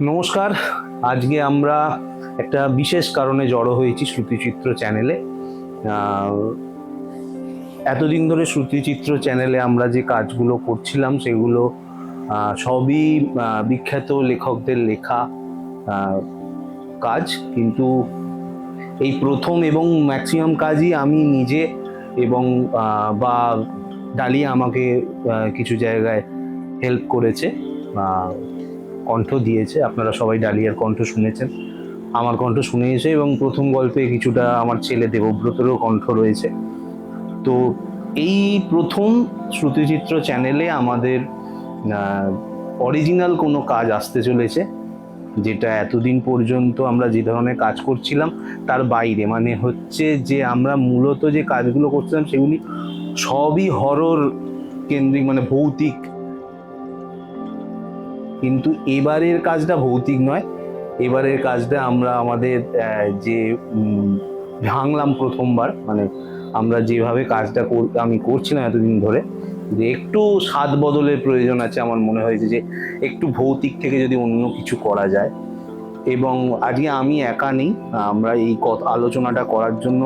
নমস্কার। আজকে আমরা একটা বিশেষ কারণে জড়ো হয়েছি শ্রুতিচিত্র চ্যানেলে। এতদিন ধরে শ্রুতিচিত্র চ্যানেলে আমরা যে কাজগুলো করছিলাম সেগুলো সবই বিখ্যাত লেখকদের লেখা কাজ, কিন্তু এই প্রথম এবং ম্যাক্সিমাম কাজই আমি নিজে এবং বা ডালিয়া আমাকে কিছু জায়গায় হেল্প করেছে, কণ্ঠ দিয়েছে। আপনারা সবাই ডালিয়ার কণ্ঠ শুনেছেন, আমার কণ্ঠ শুনেছে, এবং প্রথম গল্পে কিছুটা আমার ছেলে দেবব্রতেরও কণ্ঠ রয়েছে। তো এই প্রথম শ্রুতিচিত্র চ্যানেলে আমাদের অরিজিনাল কোনো কাজ আসতে চলেছে, যেটা এতদিন পর্যন্ত আমরা যে ধরনের কাজ করছিলাম তার বাইরে। মানে হচ্ছে যে আমরা মূলত যে কাজগুলো করছিলাম সেগুলি সবই হরর কেন্দ্রিক, মানে ভৌতিক। কিন্তু এবারের কাজটা ভৌতিক নয়, এবারের কাজটা আমরা আমাদের যে ভাঙলাম প্রথমবার, মানে আমরা যেভাবে কাজটা আমি করছিলাম এতদিন ধরে, যে একটু স্বাদ বদলের প্রয়োজন আছে। আমার মনে হয়েছে যে একটু ভৌতিক থেকে যদি অন্য কিছু করা যায়। এবং আজকে আমি একা নেই, আমরা এই আলোচনাটা করার জন্য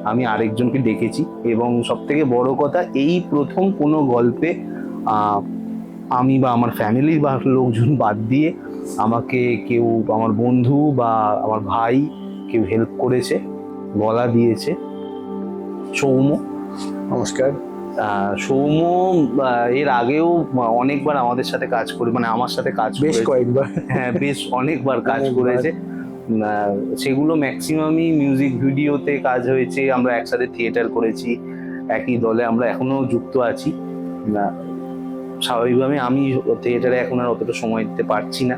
আমি আরেকজনকে ডেকেছি। এবং সব থেকে বড় কথা, এই প্রথম কোনো গল্পে আমি বা আমার ফ্যামিলির বা লোকজন বাদ দিয়ে আমাকে কেউ, আমার বন্ধু বা আমার ভাই কেউ হেল্প করেছে, গলা দিয়েছে। সৌম্য, নমস্কার। সৌম্য এর আগেও অনেকবার আমাদের সাথে কাজ করে, মানে আমার সাথে কাজ বেশ কয়েকবার, হ্যাঁ বেশ অনেকবার কাজ করেছে। সেগুলো ম্যাক্সিমামই মিউজিক ভিডিওতে কাজ হয়েছে, আমরা একসাথে থিয়েটার করেছি, একই দলে আমরা এখনো যুক্ত আছি। স্বাভাবিকভাবে আমি থিয়েটারে এখন আর অতটা সময় দিতে পারছি না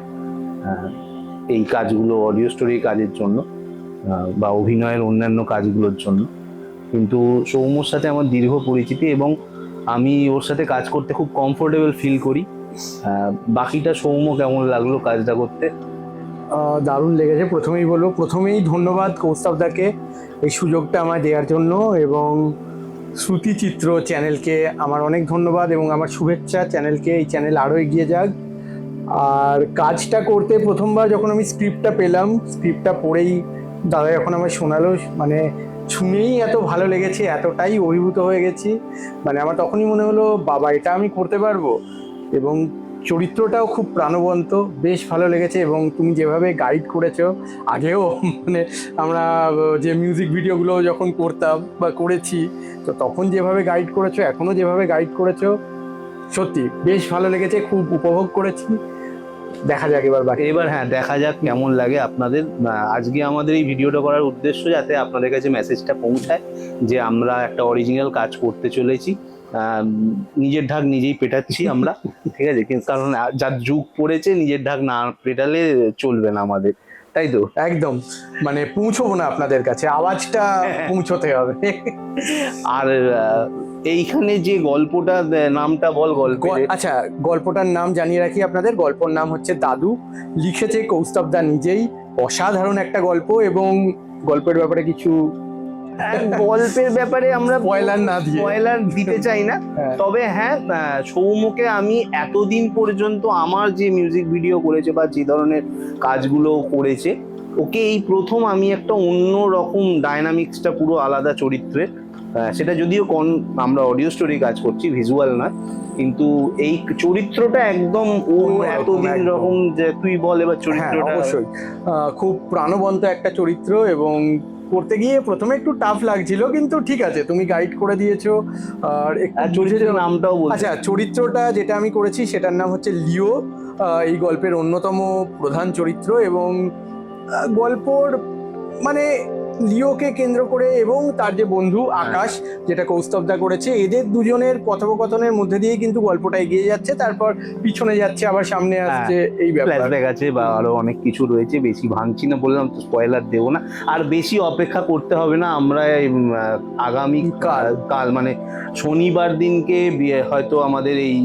এই কাজগুলো, অডিও স্টোরির কাজের জন্য বা অভিনয়ের অন্যান্য কাজগুলোর জন্য। কিন্তু সৌম্যর সাথে আমার দীর্ঘ পরিচিতি এবং আমি ওর সাথে কাজ করতে খুব কমফোর্টেবল ফিল করি। বাকিটা সৌম্য, কেমন লাগলো কাজটা করতে? দারুণ লেগেছে। প্রথমেই ধন্যবাদ কৌস্তবদাকে এই সুযোগটা আমায় দেওয়ার জন্য, এবং শ্রুতিচিত্র চ্যানেলকে আমার অনেক ধন্যবাদ এবং আমার শুভেচ্ছা চ্যানেলকে। এই চ্যানেল আরও এগিয়ে যাক। আর কাজটা করতে প্রথমবার যখন আমি স্ক্রিপ্টটা পেলাম, স্ক্রিপ্টটা পড়েই দাদা যখন আমায় শোনালো, মানে শুনেই এত ভালো লেগেছে, এতটাই অভিভূত হয়ে গেছি। মানে আমার তখনই মনে হলো, বাবা এটা আমি করতে পারবো। এবং চরিত্রটাও খুব প্রাণবন্ত, বেশ ভালো লেগেছে। এবং তুমি যেভাবে গাইড করেছো, আগেও মানে আমরা যে মিউজিক ভিডিওগুলো যখন করতাম বা করেছি, তো তখন যেভাবে গাইড করেছো, এখনও যেভাবে গাইড করেছো, সত্যি বেশ ভালো লেগেছে, খুব উপভোগ করেছি। দেখা যাক এবার হ্যাঁ, দেখা যাক কেমন লাগে আপনাদের। আজকে আমাদের এই ভিডিওটা করার উদ্দেশ্য যাতে আপনাদের কাছে মেসেজটা পৌঁছায় যে আমরা একটা অরিজিনাল কাজ করতে চলেছি। নিজের ঢাক নিজেই পেটাচ্ছি আমরা, ঠিক আছে? কিন্তু কারণ যার যুগ পড়েছে, নিজের ঢাক না পেটালে চলবে না আমাদের, তাই তো? একদম, মানে পৌঁছবো না আপনাদের কাছে, আওয়াজটা পৌঁছতে হবে। আর এইখানে যে গল্পটা, নামটা বল গল্পের। আচ্ছা, গল্পটার নাম জানিয়ে রাখি আপনাদের। গল্পর নাম হচ্ছে দাদু, লিখেছে কৌস্তবদা নিজেই। অসাধারণ একটা গল্প। এবং গল্পের ব্যাপারে কিছু গল্পের ব্যাপারে আমরা স্পয়লার দিতে চাই না। তবে হ্যাঁ, সৌম্যকে আমি এতদিন পর্যন্ত আমার যে মিউজিক ভিডিও করেছে বা যে ধরনের কাজগুলো করেছে, ওকে এই প্রথম আমি একটা অন্য রকম ডায়নামিক্সটা, পুরো আলাদা চরিত্রের, সেটা যদিও আমরা অডিও স্টোরি কাজ করছি, ভিজুয়াল না, কিন্তু এই চরিত্রটা একদম ও এতদিন রকম। যে তুই বল এবার চরিত্রটা। অবশ্যই খুব প্রাণবন্ত একটা চরিত্র, এবং করতে গিয়ে প্রথমে একটু টাফ লাগছিল, কিন্তু ঠিক আছে, তুমি গাইড করে দিয়েছো। আর চরিত্রের নামটাও বল। আচ্ছা, চরিত্রটা যেটা আমি করেছি সেটার নাম হচ্ছে লিও। এই গল্পের অন্যতম প্রধান চরিত্র। এবং গল্পর মানে লিওকে কেন্দ্র করে এবং তার যে বন্ধু আকাশ, যেটা কৌস্তবদা করেছে, এদের দুজনের কথোপকথনের মধ্যে দিয়ে কিন্তু গল্পটা এগিয়ে যাচ্ছে, তারপর পিছনে যাচ্ছে, আবার সামনে আসছে, এই ব্যাপার আছে বা আরো অনেক কিছু রয়েছে। বেশি ভাঙছি না, বললাম তো, স্পয়লার দেবো না। আর বেশি অপেক্ষা করতে হবে না, আমরা আগামী কাল মানে শনিবার দিনকে হয়তো আমাদের এই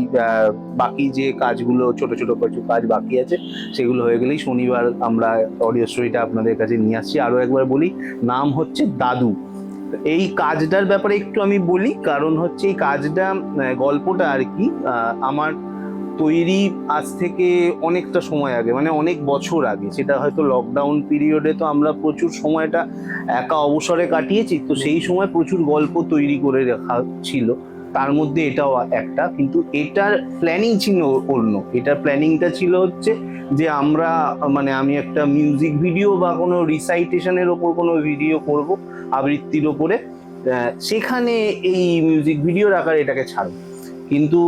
বাকি যে কাজগুলো, ছোট ছোট কিছু কাজ বাকি আছে, সেগুলো হয়ে গেলেই শনিবার আমরা অডিও স্টোরিটা আপনাদের কাছে নিয়ে আসছি। আরো একবার বলি, নাম হচ্ছে দাদু। এই কাজটার ব্যাপারে একটু আমি বলি, কারণ হচ্ছে এই কাজটা, গল্পটা আর কি, আমার তৈরি আজ থেকে অনেকটা সময় আগে, মানে অনেক বছর আগে, সেটা হয়তো লকডাউন পিরিয়ডে তো আমরা প্রচুর সময়টা একা অবসরে কাটিয়েছি, তো সেই সময় প্রচুর গল্প তৈরি করে রাখা ছিল, তার মধ্যে এটাও একটা। কিন্তু এটার প্ল্যানিং ছিল অন্য। এটার প্ল্যানিংটা ছিল হচ্ছে যে আমরা, মানে আমি একটা মিউজিক ভিডিও বা কোনো রিসাইটেশনের ওপর কোনো ভিডিও করব আবৃত্তির ওপরে, সেখানে এই মিউজিক ভিডিওর আকারে এটাকে ছাড়ব। কিন্তু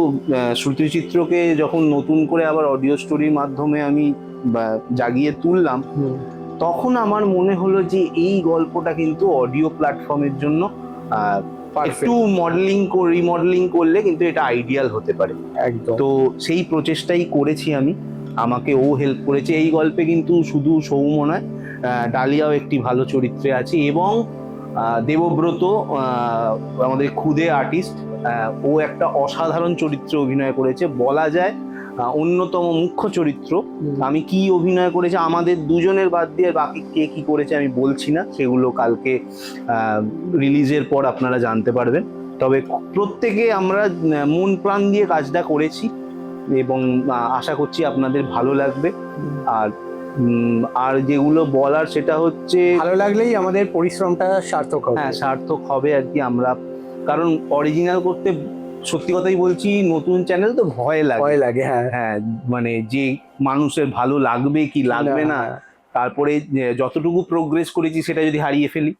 শ্রুতিচিত্রকে যখন নতুন করে আবার অডিও স্টোরির মাধ্যমে আমি জাগিয়ে তুললাম, তখন আমার মনে হলো যে এই গল্পটা কিন্তু অডিও প্ল্যাটফর্মের জন্য একটু রিমডেলিং করলে কিন্তু এটা আইডিয়াল হতে পারে। একদম। তো সেই প্রচেষ্টাই করেছি আমি, আমাকে ও হেল্প করেছে। এই গল্পে কিন্তু শুধু সৌম্য নয়, ডালিয়াও একটি ভালো চরিত্রে আছে, এবং দেবব্রত আমাদের খুদে আর্টিস্ট, ও একটা অসাধারণ চরিত্রে অভিনয় করেছে, বলা যায় অন্যতম মুখ্য চরিত্র। আমি কি অভিনয় করেছে আমাদের দুজনের বাদ দিয়ে বাকি কে কি করেছে আমি বলছি না, সেগুলো কালকে রিলিজের পর আপনারা জানতে পারবেন। তবে প্রত্যেকে আমরা মন প্রাণ দিয়ে কাজটা করেছি এবং আশা করছি আপনাদের ভালো লাগবে। আর যেগুলো বলার সেটা হচ্ছে, ভালো লাগলেই আমাদের পরিশ্রমটা সার্থক হবে। হ্যাঁ, সার্থক হবে আর কি। আমরা, কারণ অরিজিনাল করতে সত্যি কথাই বলছি, নতুন চ্যানেল তো ভয় লাগে। হ্যাঁ হ্যাঁ, মানে যে মানুষের ভালো লাগবে কি লাগবে না, তারপরে যতটুকু প্রোগ্রেস করেছি সেটা যদি হারিয়ে ফেলি।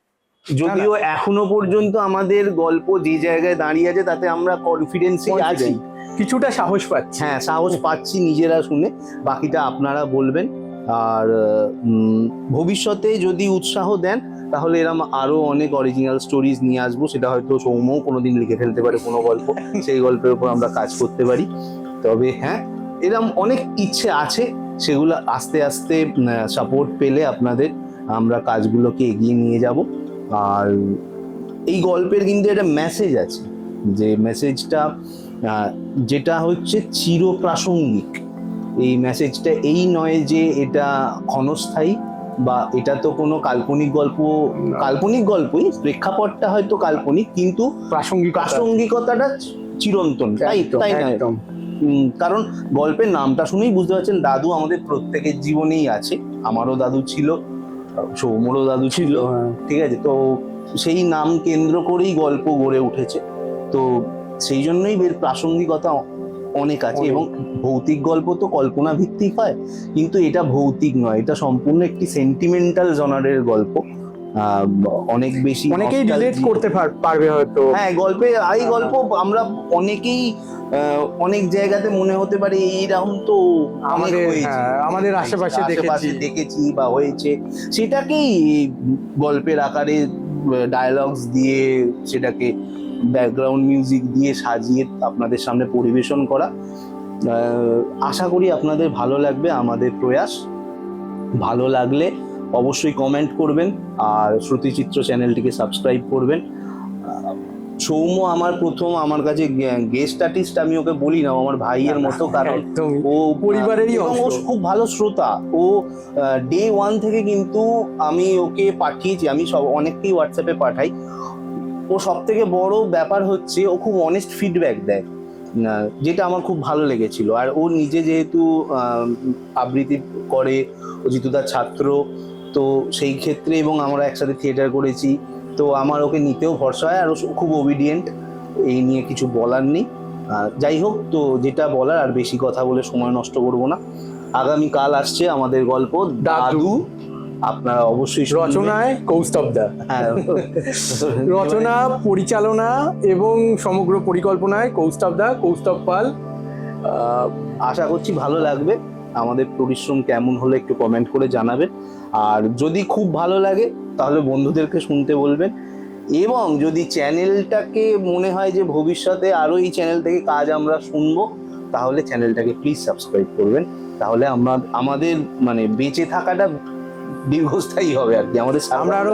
যদিও এখনো পর্যন্ত আমাদের গল্প যে জায়গায় দাঁড়িয়ে আছে তাতে আমরা কনফিডেন্সই আছি, কিছুটা সাহস পাচ্ছি। হ্যাঁ, সাহস পাচ্ছি নিজেরা শুনে, বাকিটা আপনারা বলবেন। আর ভবিষ্যতে যদি উৎসাহ দেন তাহলে এরকম আরো অনেক অরিজিনাল স্টোরিজ নিয়ে আসবো। সেটা হয়তো সৌম্যও কোনোদিন লিখে ফেলতে পারে কোনো গল্প, সেই গল্পের উপর আমরা কাজ করতে পারি। তবে হ্যাঁ, এরকম অনেক ইচ্ছে আছে, সেগুলো আস্তে আস্তে সাপোর্ট পেলে আপনাদের আমরা কাজগুলোকে এগিয়ে নিয়ে যাব। আর এই গল্পের কিন্তু একটা মেসেজ আছে, যে মেসেজটা যেটা হচ্ছে চিরপ্রাসঙ্গিক। এই মেসেজটা এই নয় যে এটা ক্ষণস্থায়ী, বা এটা তো কোনো কাল্পনিক গল্পই, প্রেক্ষাপটটা হয়তো কাল্পনিক, কিন্তু প্রাসঙ্গিকতাটা চিরন্তন, তাই না? কারণ গল্পের নামটা শুনেই বুঝতে পারছেন, দাদু আমাদের প্রত্যেকের জীবনেই আছে। আমারও দাদু ছিল, সৌম্যরও দাদু ছিল, ঠিক আছে? তো সেই নাম কেন্দ্র করেই গল্প গড়ে উঠেছে, তো সেই জন্যই এর প্রাসঙ্গিকতা অনেক আছে। এবং ভৌতিক গল্প তো কল্পনা ভিত্তিক হয়, কিন্তু এটা ভৌতিক নয়, এটা সম্পূর্ণ একটি সেন্টিমেন্টাল জনারের গল্প। অনেক বেশি অনেকেই রিলেট করতে পারবে হয়তো। হ্যাঁ, এই গল্প আমরা অনেকেই অনেক জায়গাতে মনে হতে পারে এইরকম তো আমাদের আশেপাশে দেখেছি বা হয়েছে, সেটাকেই গল্পের আকারে ডায়ালগস দিয়ে, সেটাকে ব্যাকগ্রাউন্ড মিউজিক দিয়ে সাজিয়ে আপনাদের সামনে পরিবেশন করা। আশা করি আপনাদের ভালো লাগবে আমাদের প্রয়াস। ভালো লাগলে অবশ্যই কমেন্ট করবেন, আর শ্রুতিচিত্র চ্যানেলটিকে সাবস্ক্রাইব করবেন। সৌম্য আমার কাছে গেস্ট আর্টিস্ট, আমি ওকে বলি না, আমার ভাইয়ের মতো, কারণ ও পরিবারেরই অংশ। ও খুব ভালো শ্রোতা। ও ডে 1 থেকে কিন্তু আমি ওকে পাঠিয়েছি, আমি অনেককেই হোয়াটসঅ্যাপে পাঠাই। ও সব থেকে বড় ব্যাপার হচ্ছে ও খুব অনেস্ট ফিডব্যাক দেয়, যেটা আমার খুব ভালো লেগেছিল। আর ও নিজে যেহেতু আবৃত্তি করে, ও জিতুদার ছাত্র, তো সেই ক্ষেত্রে, এবং আমরা একসাথে থিয়েটার করেছি, তো আমার ওকে নিতেও ভরসা হয়। আর ও খুব ওবিডিয়েন্ট, এই নিয়ে কিছু বলার নেই। যাই হোক, তো যেটা বলার, আর বেশি কথা বলে সময় নষ্ট করবো না। আগামীকাল আসছে আমাদের গল্প দাদু, আপনারা অবশ্যই রচনায় কৌস্তব দা, রচনা, পরিচালনা এবং সমগ্র পরিকল্পনায় কৌস্তব পাল। আশা করছি ভালো লাগবে। আমাদের পরিশ্রম কেমন হলো একটু কমেন্ট করে জানাবেন। আর যদি খুব ভালো লাগে তাহলে বন্ধুদেরকে শুনতে বলবেন, এবং যদি চ্যানেলটাকে মনে হয় যে ভবিষ্যতে আরো এই চ্যানেল থেকে কাজ আমরা শুনবো, তাহলে চ্যানেলটাকে প্লিজ সাবস্ক্রাইব করবেন। তাহলে আমাদের মানে বেঁচে থাকাটা দীর্ঘস্থায়ী হবে আর কি। আমরা আরো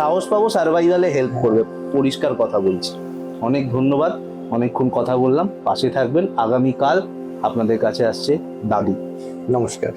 সাহস পাবো, সার্ভাইভালে হেল্প করবে। পরিষ্কার কথা বলছি। অনেক ধন্যবাদ, অনেকক্ষণ কথা বললাম। পাশে থাকবেন। আগামীকাল আপনাদের কাছে আসছে দাদু। নমস্কার।